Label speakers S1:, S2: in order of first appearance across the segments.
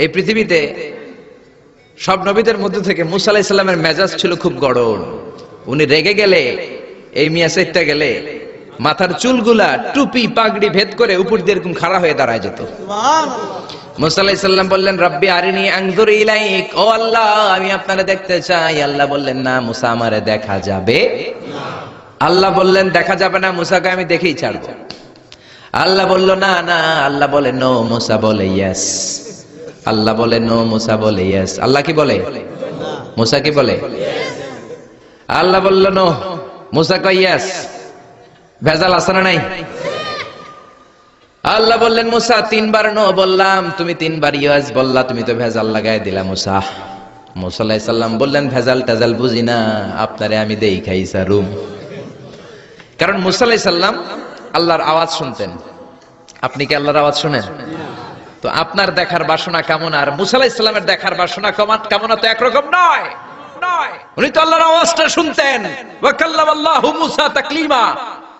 S1: এই পৃথিবীতে সব নবীদের মধ্যে থেকে মুসা আলাইহিস সালামের মেজাজ ছিল খুব গরম। উনি রেগে গেলে, এই মিয়া সেটটা গেলে মাথার চুলগুলা টুপি পাগড়ি ভেদ করে উপর দিয়ে এরকম খাড়া হয়ে দাঁড়ায় যেত। মুসা আলাইহিস সালাম বললেন, রব্বি আরিনি আনজুর ইলাইক, ও আল্লাহ আমি আপনারে দেখতে চাই। আল্লাহ বললেন, না মুসা আমারে দেখা যাবে না। আল্লাহ বললেন, দেখা যাবে না, মুসাকে আমি দেখেই ছাড়বো। আল্লাহ বলল, না না। আল্লাহ বলে নো, মুসা বলে ইয়েস। আল্লাহ বলে নো, মুসা বলে ইয়েস। আল্লাহ কি বলে? মুসা কি বলে? আল্লাহ বলল নো, মুসা কয় ইয়েস। ভেজাল আছে না নাই? আল্লাহ বললেন, মুসা তিনবার নো বললাম, তুমি তিনবার ইয়েস বললা, তুমি তো ভেজাল লাগাই দিলা মুসা। মুসা আলাইহিস সালাম বললেন, ভেজাল টেজাল বুঝি না, আপনারে আমি দেই খাইছা রুম। কারণ মুসা আলাইহিস সালাম আল্লাহর আওয়াজ শুনতেন। আপনি কি আল্লাহর আওয়াজ শুনেন? তো আপনার দেখার বাসনা কেমন আর মুসা আলাইহিস সালামের দেখার বাসনা কেমন তো একরকম নয়। উনি তো আল্লাহর আওয়াজটা শুনতেন। ওয়া কাল্লামাল্লাহু মুসা তাকলিমা,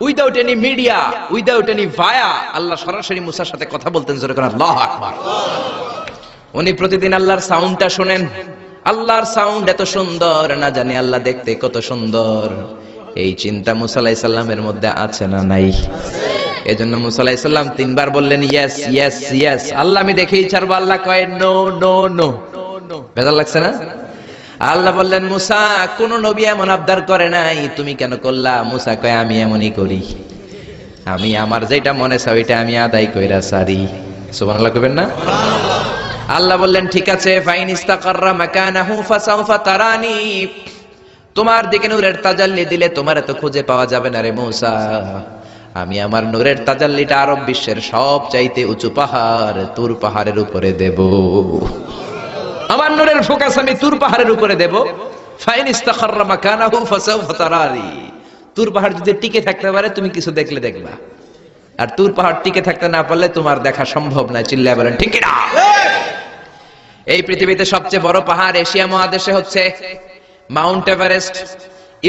S1: without any media, without any via, Allah সরাসরি মুসার সাথে কথা বলতেন। জোরে করে আল্লাহু আকবার। উনি প্রতিদিন আল্লাহর সাউন্ডটা শুনেন। আল্লাহর সাউন্ড এত সুন্দর, না জানি আল্লাহ দেখতে কত সুন্দর। এই চিন্তা মুসা আলাইহিস সালামের মধ্যে আছে না নাই? এজন্য মুসা আলাইহিস সালাম তিনবার বললেন ইয়েস ইয়েস ইয়েস। আল্লাহ আমি দেখেই ছাড়বো। আল্লাহ কয় নো নো নো। ভেজাল লাগছে না? আল্লাহ বললেন, মুসা কোন নবী এমন আবদার করে নাই, তুমি কেন করলা? মুসা কয় আমি এমনই করি, আমি আমার যেটা মনে চাই ওইটা আমি আদায় কইরা সারি। সুবহানাল্লাহ কইবেন না? আল্লাহ বললেন, ঠিক আছে, ফাইন ইস্তাকাররা মাকানাহু ফাসাউফা তারানি, তোমার দিকে নূরের তাজাল্লি দিলে তোমার এত খুঁজে পাওয়া যাবে না রে মুসা। আমি আমার নূরের তাজাল্লিটা আরব বিশ্বের সব চাইতে উঁচু পাহাড় তুর পাহাড়ের উপরে দেব। আমার নূরের ফোকাস আমি তুর পাহাড়ের উপরে দেব। ফাইন ইস্তাকাররা মাকানাহু ফাসাউফা তারানি, তুর পাহাড় যদি টিকে থাকতে পারে তুমি কিছু দেখলে দেখবা, আর তুর পাহাড় টিকে থাকতে না পারলে তোমার দেখা সম্ভব না। চিল্লায় বলেন ঠিক না? এই পৃথিবীতে সবচেয়ে বড় পাহাড় এশিয়া মহাদেশে হচ্ছে মাউন্ট এভারেস্ট,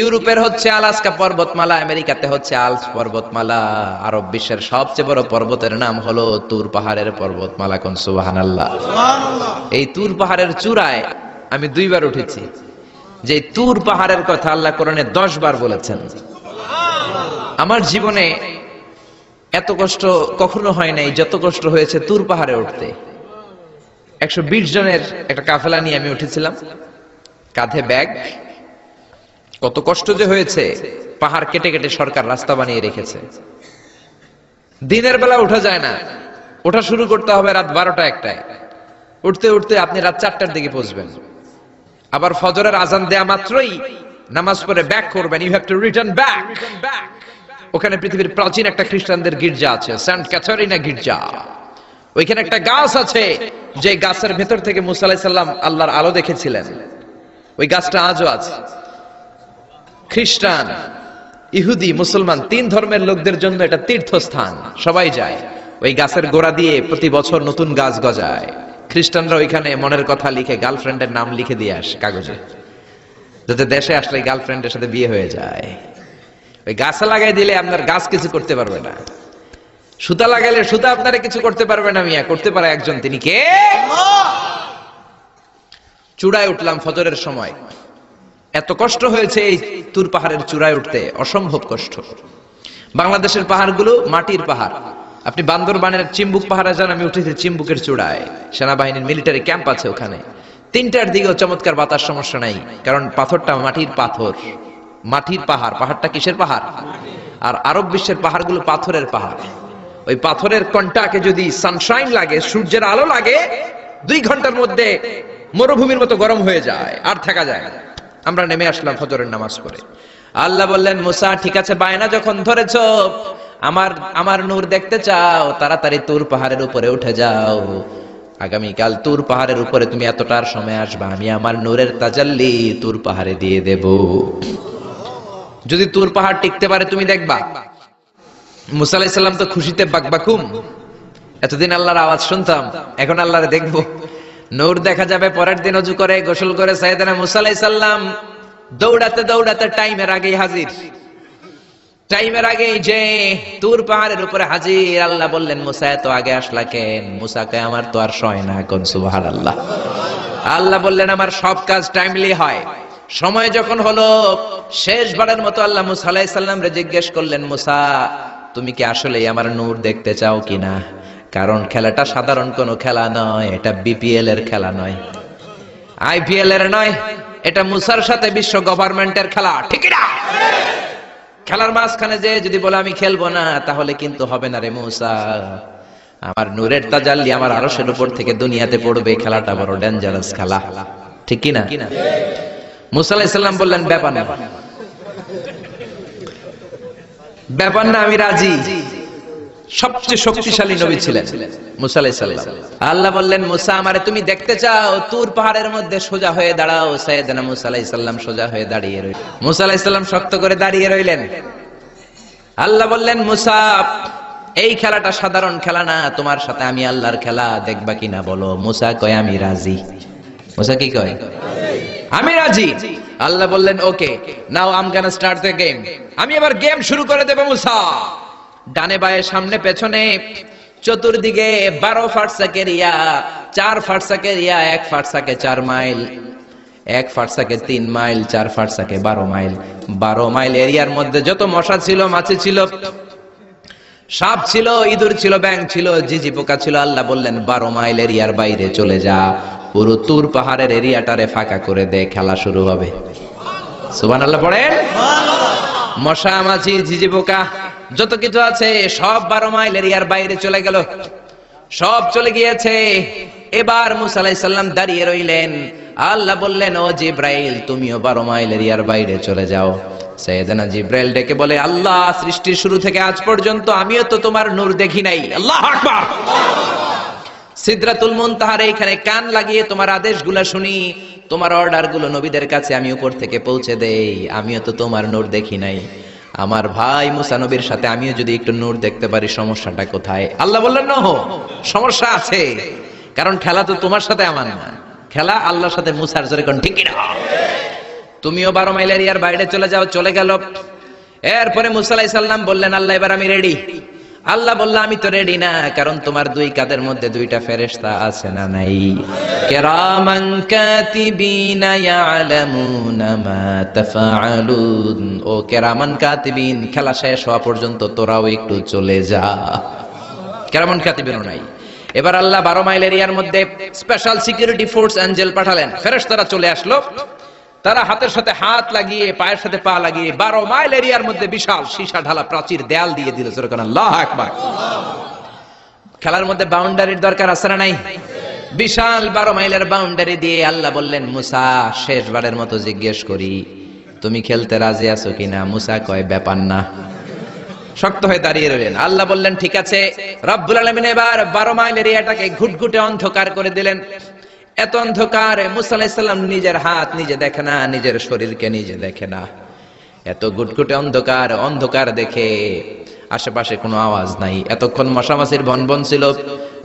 S1: ইউরোপের হচ্ছে আলাস্কা পর্বতমালা, আমেরিকাতে হচ্ছে আল্পস পর্বতমালা, আরব বিশ্বের সবচেয়ে বড় পর্বতের নাম হলো তুর পাহাড়ের পর্বতমালা। কোন সুবহানাল্লাহ। এই তুর পাহাড়ের চূড়ায় আমি 2 বার উঠেছি। যে তুর পাহাড়ের কথা আল্লাহ কোরআনে 10 বার বলেছেন। আমার জীবনে এত কষ্ট কখনো হয় নাই যত কষ্ট হয়েছে তুর পাহাড়ে উঠতে। 120 জনের একটা কাফেলা নিয়ে আমি উঠেছিলাম, কাঁধে ব্যাগ। কত কষ্ট যে হয়েছে, পাহাড় কেটে কেটে সরকার রাস্তা বানিয়ে রেখেছে। দিনের বেলা উঠা যায় না, ওঠা শুরু করতে হবে রাত 12টা-1টায়। উঠতে উঠতে আপনি রাত 4টার দিকে পৌঁছবেন। আবার ফজরের আজান দেয়া মাত্রই নামাজ পড়ে ব্যাক করবেন। You have to return back. ওখানে পৃথিবীর প্রাচীন একটা খ্রিস্টানদের গির্জা আছে, সেন্ট ক্যাথরিনা গির্জা। ওইখানে একটা গাছ আছে, যে গাছের ভেতর থেকে মুসা আলাইহিস সালাম আল্লাহর আলো দেখেছিলেন। ওই গাছটা আজও আছে। খ্রিস্টান, ইহুদি, মুসলমান 3 ধর্মের লোকদের জন্য এটা তীর্থস্থান, সবাই যায়। ওই গাছের গোড়া দিয়ে প্রতি বছর নতুন গাছ গজায়। খ্রিস্টানরা ওইখানে মনের কথা লিখে গার্লফ্রেন্ডের নাম লিখে দিয়ে আসে কাগজে, যাতে দেশে আসলে গার্লফ্রেন্ডের সাথে বিয়ে হয়ে যায়। ওই গাছে লাগাই দিলে আপনার গাছ কিছু করতে পারবে না। সুতা লাগাইলে সুতা আপনারা কিছু করতে পারবে না। মিয়া করতে পারে একজন, তিনি কে? চূড়ায় উঠলাম ফজরের সময়। এত কষ্ট হয়েছে এই তুর পাহাড়ের চূড়ায় উঠতে, অসম্ভব কষ্ট। বাংলাদেশের পাহাড়গুলো মাটির পাহাড়। আপনি বান্দরবানের চিম্বুক পাহাড়ে যান, আমি উঠেছি চিম্বুকের চূড়ায়, সেনাবাহিনীর মিলিটারি ক্যাম্প আছে ওখানে। 3টার দিকেও চমৎকার বাতাস, সমস্যা নাই, কারণ পাথরটা মাটির পাথর, মাটির পাহাড়। পাহাড়টা কিসের পাহাড়? আর আরব বিশ্বের পাহাড়গুলো পাথরের পাহাড়। ওই পাথরের কন্টাকে যদি সানশাইন লাগে, সূর্যের আলো লাগে, 2 ঘন্টার মধ্যে মরুভূমির মতো গরম হয়ে যায়, আর থাকা যায় না। আমরা নেমে আসলাম ফজরের নামাজ পড়ে। আল্লাহ বললেন, মুসা ঠিক আছে, বায়না যখন ধরেছ, আমার নূর দেখতে চাও, তাড়াতাড়ি তুর পাহাড়ের উপরে উঠে যাও। আগামীকাল তুর পাহাড়ের উপরে তুমি এতটার সময় আসবা, আমি আমার নূরের তাজাল্লি তুর পাহাড়ে দিয়ে দেব। যদি তুর পাহাড় টিকতে পারে তুমি দেখবা। মুসা আলাইহিস সালাম তো খুশিতে বাকবাকুম। এতদিন আল্লাহর আওয়াজ শুনতাম, এখন আল্লাহরে দেখবো, নূর দেখা যাবে। পরের দিন ওযু করে গোসল করে সাইয়েদনা মুসা আলাইহিস সালাম দৌড়াতে দৌড়াতে টাইমের আগেই হাজির। টাইমের আগে যে তুর পাহাড়ের উপরে হাজির। আল্লাহ বললেন মুসা এত আগে আসলা কেন? মুসা কয় আমার তো আর সয় না, কোন সুবহানাল্লাহ। আল্লাহ বললেন আমার সব কাজ টাইমলি হয়। সময় যখন হলো শেষবারের মতো আল্লাহ মুসা আলাইহিস সালাম রে জিজ্ঞেস করলেন, মুসা তুমি কি আসলেই আমার নূর দেখতে চাও কিনা? কারণ খেলাটা সাধারণ কোনো খেলা নয়, এটা বিপিএল এর খেলা নয়, আইপিএল এর নয়, এটা মুসার সাথে বিশ্ব গভর্নমেন্টের খেলা, ঠিক না? খেলার মাঝখানে যে যদি বলে আমি খেলবো না, তাহলে কিন্তু হবে না রে মুসা। আমার নূরের তাজাল্লি আমার আরশের উপর থেকে দুনিয়াতে পড়বে, খেলাটা বড় ডেঞ্জারাস খেলা, ঠিক কি না? মুসা আলাইহিস সালাম বললেন ব্যাপার না, ব্যাপার না, আমি রাজি। সবচেয়ে শক্তিশালী নবী ছিলেন মুসা আলাইহিস সালাম। আল্লাহ বললেন মুসা আমারে তুমি দেখতে চাও? তুর পাহাড়ের মধ্যে সোজা হয়ে দাঁড়াও। সাইয়েদনা মুসা আলাইহিস সালাম সোজা হয়ে দাঁড়িয়ে রইলেন। মুসা আলাইহিস সালাম শক্ত করে দাঁড়িয়ে রইলেন। আল্লাহ বললেন মুসা এই খেলাটা সাধারণ খেলা না, তোমার সাথে আমি আল্লাহর খেলা, দেখবা কিনা বলো? মুসা কয় আমি রাজি। মুসা কি কয়? আমি রাজি। আল্লাহ বললেন okay, now I am gonna start the game. আমি এবার গেম শুরু করে দেব মুসা। ডানে বায়ে সামনে পেছনে চতুর্দিকে 12 ফারসাক এরিয়া, 4 ফারসাক এরিয়া, 1 ফারসাকে 4 মাইল, 1 ফারসাকে 3 মাইল, 4 ফারসাকে 12 মাইল। 12 মাইল এরিয়ার মধ্যে যত মশা ছিল, মাছি ছিল, সাপ ছিল, ইঁদুর ছিল, ব্যাঙ ছিল, জিজি পোকা ছিল, আল্লাহ বললেন 12 মাইল এরিয়ার বাইরে চলে যা, পুরো তুর পাহাড়ের এরিয়াটারে ফাঁকা করে দে, খেলা শুরু হবে। সুবহানাল্লাহ পড়েন। মশা মাছি জিজি পোকা যত কিছু আছে সব 12 মাইল এরিয়ার বাইরে চলে গেল, সব চলে গিয়েছে। এবার মুসা আলাইহিস সালাম দাঁড়িয়ে রইলেন। আল্লাহ বললেন ও জিব্রাইল তুমিও 12 মাইল এরিয়ার বাইরে চলে যাও। সাইয়েদনা জিব্রাইল ডেকে বলে আল্লাহ সৃষ্টির শুরু থেকে আজ পর্যন্ত আমিও তো তোমার নূর দেখি নাই। আল্লাহু আকবার। সিদরাতুল মুনতাহার এইখানে কান লাগিয়ে তোমার আদেশগুলো শুনি, তোমার অর্ডারগুলো নবীদের কাছে আমি উপর থেকে পৌঁছে দেই, আমিও তো তোমার নূর দেখি নাই। আমার ভাই মুসা নবীর সাথে আমিও যদি একটু নূর দেখতে পারি, সমস্যাটা কোথায়? আল্লাহ বললেন না, সমস্যা আছে, কারণ খেলা তো তোমার সাথে আমার না, খেলা আল্লাহর সাথে। মুসার জোরে কোন ঠিক না? তুমিও 12 মাইল এরিয়ার বাইরে চলে যাও। চলে গেল। এরপরে মুসা আলাইহিস সালাম বললেন আল্লাহ এবার আমি রেডি। আল্লাহ বলল আমি তো রেডি না, কারণ তোমার দুই কাঁধের মধ্যে দুইটা ফেরেশতা আছে না নাই? কিরামান কাতিবিনা ইয়ালামুনা মা তাফআলুন। ও কিরামান কাতিবিন, খেলা শেষ হওয়া পর্যন্ত তোরাও একটু চলে যা। কিরামান কাতিবিনও নাই। এবার আল্লাহ 12 মাইল এরিয়ার মধ্যে স্পেশাল সিকিউরিটি ফোর্স এঞ্জেল পাঠালেন। ফেরেশতারা চলে আসলো। তারা হাতের সাথে হাত লাগিয়ে, পায়ের সাথে পা লাগিয়ে 12 মাইল এরিয়ার মধ্যে বিশাল সীসা ঢালা প্রাচীর দেয়াল দিয়ে দিল। আল্লাহু আকবার। খেলার মধ্যে বাউন্ডারির দরকার আছে না নাই? বিশাল 12 মাইলের বাউন্ডারি দিয়ে আল্লাহ বললেন মুসা শেষবারের মতো জিজ্ঞেস করি তুমি খেলতে রাজি আছো কিনা? মুসা কয় ব্যাপার না, শক্ত হয়ে দাঁড়িয়ে রইলেন। আল্লাহ বললেন ঠিক আছে। রব্বুল আলামিন এবার 12 মাইল এরিয়াটাকে ঘুটঘুটে অন্ধকার করে দিলেন। এত অন্ধকার, মুসা আলাইহিস সালাম নিজের হাত নিজে দেখে না, নিজের শরীরকে নিজে দেখে না। এত ঘুটঘুটে অন্ধকার, অন্ধকার দেখে আশেপাশে কোনো আওয়াজ নাই। এতক্ষণ মশামাছির ভনভন ছিল,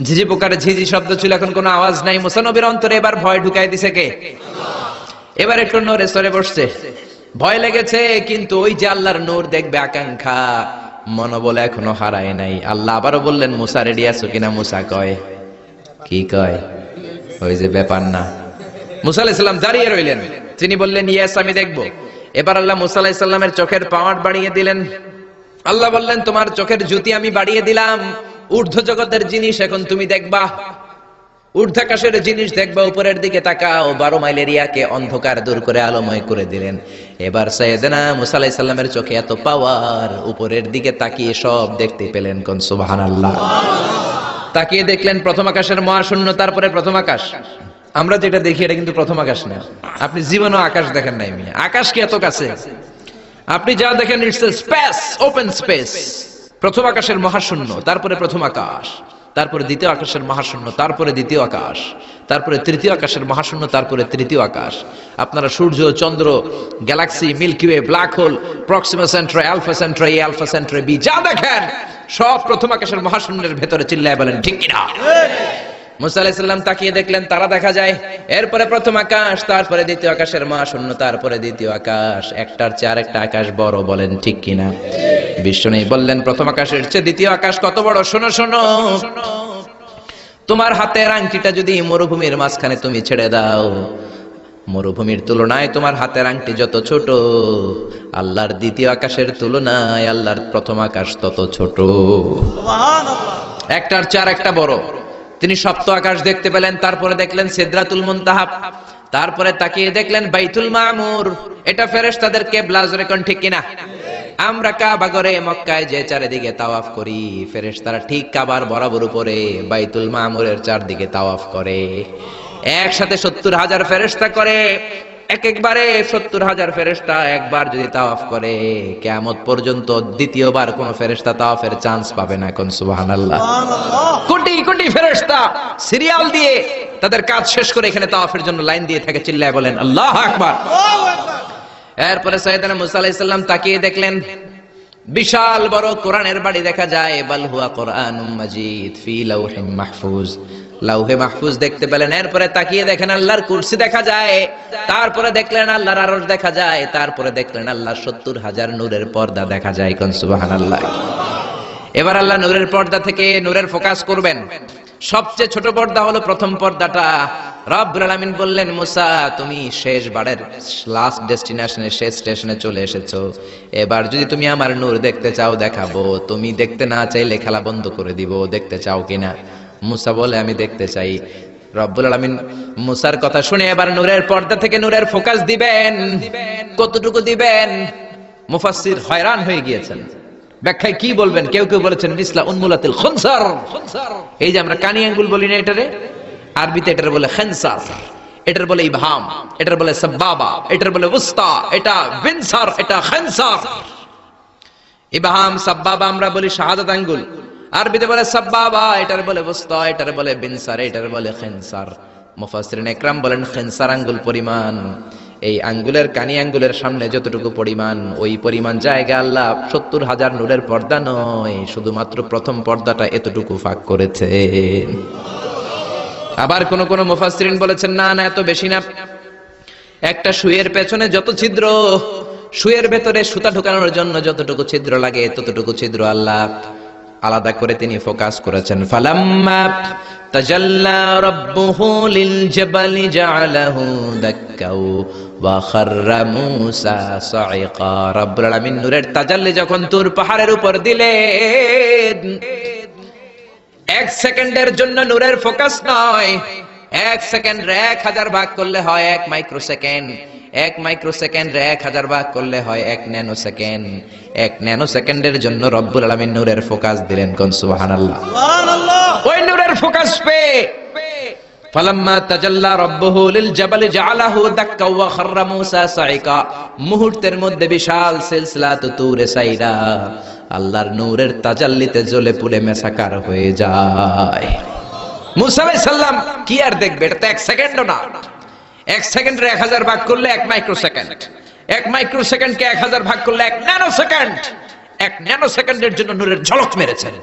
S1: ঝিঝি পোকার ঝিঝি শব্দ ছিল, এখন কোনো আওয়াজ নাই। মুসা নবীর অন্তরে এবার ভয় ঢুকাই দিছে কে? এবার একটু নড়ে সরে বসছে, ভয় লেগেছে, কিন্তু ওই যে আল্লাহর নূর দেখবে আকাঙ্ক্ষা, মনোবল এখনো হারায় নাই। আল্লাহ আবারও বললেন মুসা রেডি আছো কিনা? মুসা কয় কি কয়? ওই যে ব্যাপার না। মুসা আলাইহিস সালাম দাঁড়িয়ে রইলেন। তিনি বললেন ইয়েস আমি দেখবো। এবার আল্লাহ মুসা আলাইহিস সালামের চোখের পাওয়ার বাড়িয়ে দিলেন। আল্লাহ বললেন তোমার চোখের জ্যোতি আমি বাড়িয়ে দিলাম, ঊর্ধ্ব জগতের জিনিস এখন তুমি দেখবা, ঊর্ধ্বাকাশের জিনিস দেখবা, উপরের দিকে তাকাও। 12 মাইল এরিয়াকে অন্ধকার দূর করে আলোময় করে দিলেন। এবার সাইয়েদনা মুসা আলাইহিস সালামের চোখে এত পাওয়ার, উপরের দিকে তাকিয়ে সব দেখতে পেলেন। কোন সুবহানাল্লাহ। তাকিয়ে দেখলেন প্রথম আকাশের মহাশূন্য, তারপরে প্রথম আকাশ। আমরা যেটা দেখি এটা কিন্তু প্রথম আকাশ না। আপনি জীবনও আকাশ দেখেন নাই। আকাশ কি এত কাছে? আপনি যা দেখেন it's a space, open space. প্রথম আকাশের মহাশূন্য, তারপরে প্রথম আকাশ, তারপরে দ্বিতীয় আকাশের মহাশূন্য, তারপরে দ্বিতীয় আকাশ, তারপরে তৃতীয় আকাশের মহাশূন্য, তারপরে তৃতীয় আকাশ। আপনারা সূর্য, চন্দ্র, galaxy, Milky Way, black hole, Proxima Centauri, Alpha Centauri, Alpha Centauri B, যা দেখেন সব প্রথম আকাশের মহাশূন্যের ভেতরে। চিল্লায় বলেন ঠিক কিনা? মুসা আলাইহিস সালাম তাকিয়ে দেখলেন তারা দেখা যায়। এরপরে প্রথম আকাশ, তারপরে দ্বিতীয় আকাশের মহাশূন্য, তারপরে দ্বিতীয় আকাশ, একটার চেয়ে আরেকটা আকাশ বড়, বলেন ঠিক কিনা? বিষ্ণু বললেন প্রথম আকাশের চেয়ে দ্বিতীয় আকাশ কত বড়? শোনো শোনো, তোমার হাতের আংটিটা যদি মরুভূমির মাঝখানে তুমি ছেড়ে দাও, মরুভূমির তুলনায় তোমার হাতের আংটি যত ছোট, আল্লাহর দ্বিতীয় আকাশের তুলনায় আল্লাহর প্রথম আকাশ তত ছোট। একটার চেয়ে আরেকটা বড়। তিনি সপ্ত আকাশ দেখতে পেলেন, তারপরে দেখলেন সিদরাতুল মুনতাহা, তারপরে তাকিয়ে দেখলেন বাইতুল মামুর। এটা ফেরেশতাদের কিবলা, জোরে কোন ঠিক কিনা? আমরা কাবা ঘরে মক্কায় যে চারিদিকে তাওয়াফ করি, ফেরেশতারা ঠিক কাবার বরাবর উপরে বাইতুল মামুরের চারদিকে তাওয়াফ করে। একসাথে 70,000 ফেরেশতা করে। একবারে 70,000 ফেরেশতা একবার যদি তাওয়াফ করে, কিয়ামত পর্যন্ত দ্বিতীয়বার কোন ফেরেশতা তাওয়াফের চান্স পাবে না। কোন সুবহানাল্লাহ। কোটি কোটি ফেরেশতা সিরিয়াল দিয়ে তাদের কাজ শেষ করে এখানে তাওয়াফের জন্য লাইন দিয়ে থাকে। চিল্লায় বলেন আল্লাহু আকবার। এরপরে সাইয়েদনা মুসা আলাইহিস সালাম তাকিয়ে দেখলেন বিশাল বড় কোরআনের বাড়ি দেখা যায়। বাল হুয়া কোরআনুম মাজিদ ফি লাউহিম মাহফুজ, লাউহে মাহফুজ দেখতে পেলেন। এরপরে তাকিয়ে দেখেন আল্লাহর কুরসি দেখা যায়, তারপরে দেখলেন আল্লাহর আরশ দেখা যায়, তারপরে দেখলেন আল্লাহর 70,000 নূরের পর্দা দেখা যায়। কোন সুবহানাল্লাহ। এবার আল্লাহ নূরের পর্দা থেকে নূরের ফোকাস করবেন। সবচেয়ে ছোট পর্দা হলো প্রথম পর্দাটা। রব্বুল আলামিন বললেন মুসা, তুমি শেষ বারের লাস্ট ডেস্টিনেশনে, শেষ স্টেশনে চলে এসেছো। এবার যদি তুমি আমার নূর দেখতে চাও দেখাবো, তুমি দেখতে না চাইলে খেলা বন্ধ করে দিব। দেখতে চাও কিনা? মুসা বলে আমি দেখতে চাই। রব্বুল আলামিন মুসার কথা শুনে এবার নূরের পর্দা থেকে নূরের ফোকাস দিবেন। কতটুকু দিবেন? মুফাসসির হয়রান হয়ে গিয়েছেন। ব্যাখ্যায় কি বলবেন? কেউ কেউ বলেছেন মিসলা উনমুলাতিল খুনসার। এই যে আমরা কানি আঙ্গুল বলি না, এটারে আরবিতে এটার বলে খেনসার, এটার বলে ইবহাম, এটার বলে সাব্বাবা, এটার বলে উস্তা, এটা বিনসার, এটা খেনসার। ইবহাম সাব্বাবা আমরা বলি শাহাদাত আঙ্গুল, আরবিতে বলে সাব্বাবা, এটার বলে উস্তা, এটার বলে বিনসার, এটার বলে খেনসার। মুফাসসিরিন ইকরাম বলেন খেনসার আঙ্গুল পরিমাণ, এই আঙ্গুলের কানি আঙ্গুলের সামনে যতটুকু পরিমাণ, ওই পরিমাণ জায়গা আল্লাহ 70,000 নূরের পর্দা নয়, শুধুমাত্র প্রথম পর্দাটা এতটুকু ফাঁক করেছে। আবার কোন কোন মুফাসসিরিন বলেছেন না না, এত বেশি না। একটা সুইয়ের পেছনে যত ছিদ্র, সুইয়ের ভেতরে সুতা ঢোকানোর জন্য যতটুকু ছিদ্র লাগে, ততটুকু ছিদ্র আল্লাহ আলাদা করে তিনি ফোকাস করেছেন। ফালাম্মা তাজাল্লা রাব্বুহু লিল জাবালি জাআলাহু দাক্কাও ওয়া খাররা মূসা সাইকা। রব্বুল আলামিন নূরের তাজাল্লি যখন তুর পাহাড়ের উপর দিলেন, 1 সেকেন্ডের জন্য নূরের ফোকাস নয়, 1 সেকেন্ড 1000 ভাগ করলে হয় 1 মাইক্রোসেকেন্ড, 1 মাইক্রোসেকেন্ড 1000 ভাগ করলে হয় 1 ন্যানো সেকেন্ড। 1 ন্যানো সেকেন্ডের জন্য রব্বুল আলামিন নূরের ফোকাস দিলেন। কোন সুবহানাল্লাহ। সুবহানাল্লাহ। ওই নূরের ফোকাস পে ফালাম্মা তাজাল্লা রাব্বুহু লিল জাবালি জাআলাহু দাক্কা ওয়া খাররা মূসা সাইকা, মুহূর্তের মধ্যে বিশাল সিলসিলাত তুরে সাইরা আল্লাহর নূরের তাজাল্লিতে জ্বলে পুড়ে মেসাকার হয়ে যায়। মূসা আলাইহিস সালাম কি আর দেখবে? এটা তো 1 সেকেন্ডও না। 1 সেকেন্ডে 1000 ভাগ করলে 1 মাইক্রোসেকেন্ড, 1 মাইক্রোসেকেন্ডকে 1000 ভাগ করলে 1 ন্যানো সেকেন্ড। 1 ন্যানো সেকেন্ডের জন্য নূরের ঝলক মেরেছেন।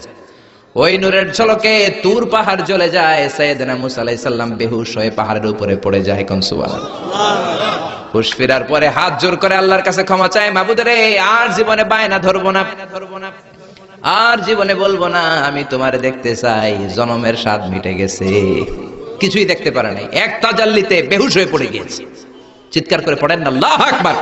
S1: ওই নূরের ঝলকে তুর পাহাড় জ্বলে যায়। সাইয়েদনা মূসা আলাইহিস সালাম বেহুশ হয়ে পাহাড়ের উপরে পড়ে যায়। কোন সুবহানাল্লাহ। হুশ ফেরার পরে হাত জোর করে আল্লাহর কাছে ক্ষমা চায়, মাবুদ রে, আর জীবনে বায়না ধরবো না, আর জীবনে বলবো না আমি তোমারে দেখতে চাই, জনমের স্বাদ মিটে গেছে। কিছুই দেখতে পারে নাই, এক তাজাল্লিতে বেহুশ হয়ে পড়ে গিয়েছে। চিৎকার করে পড়েন না আল্লাহু আকবার।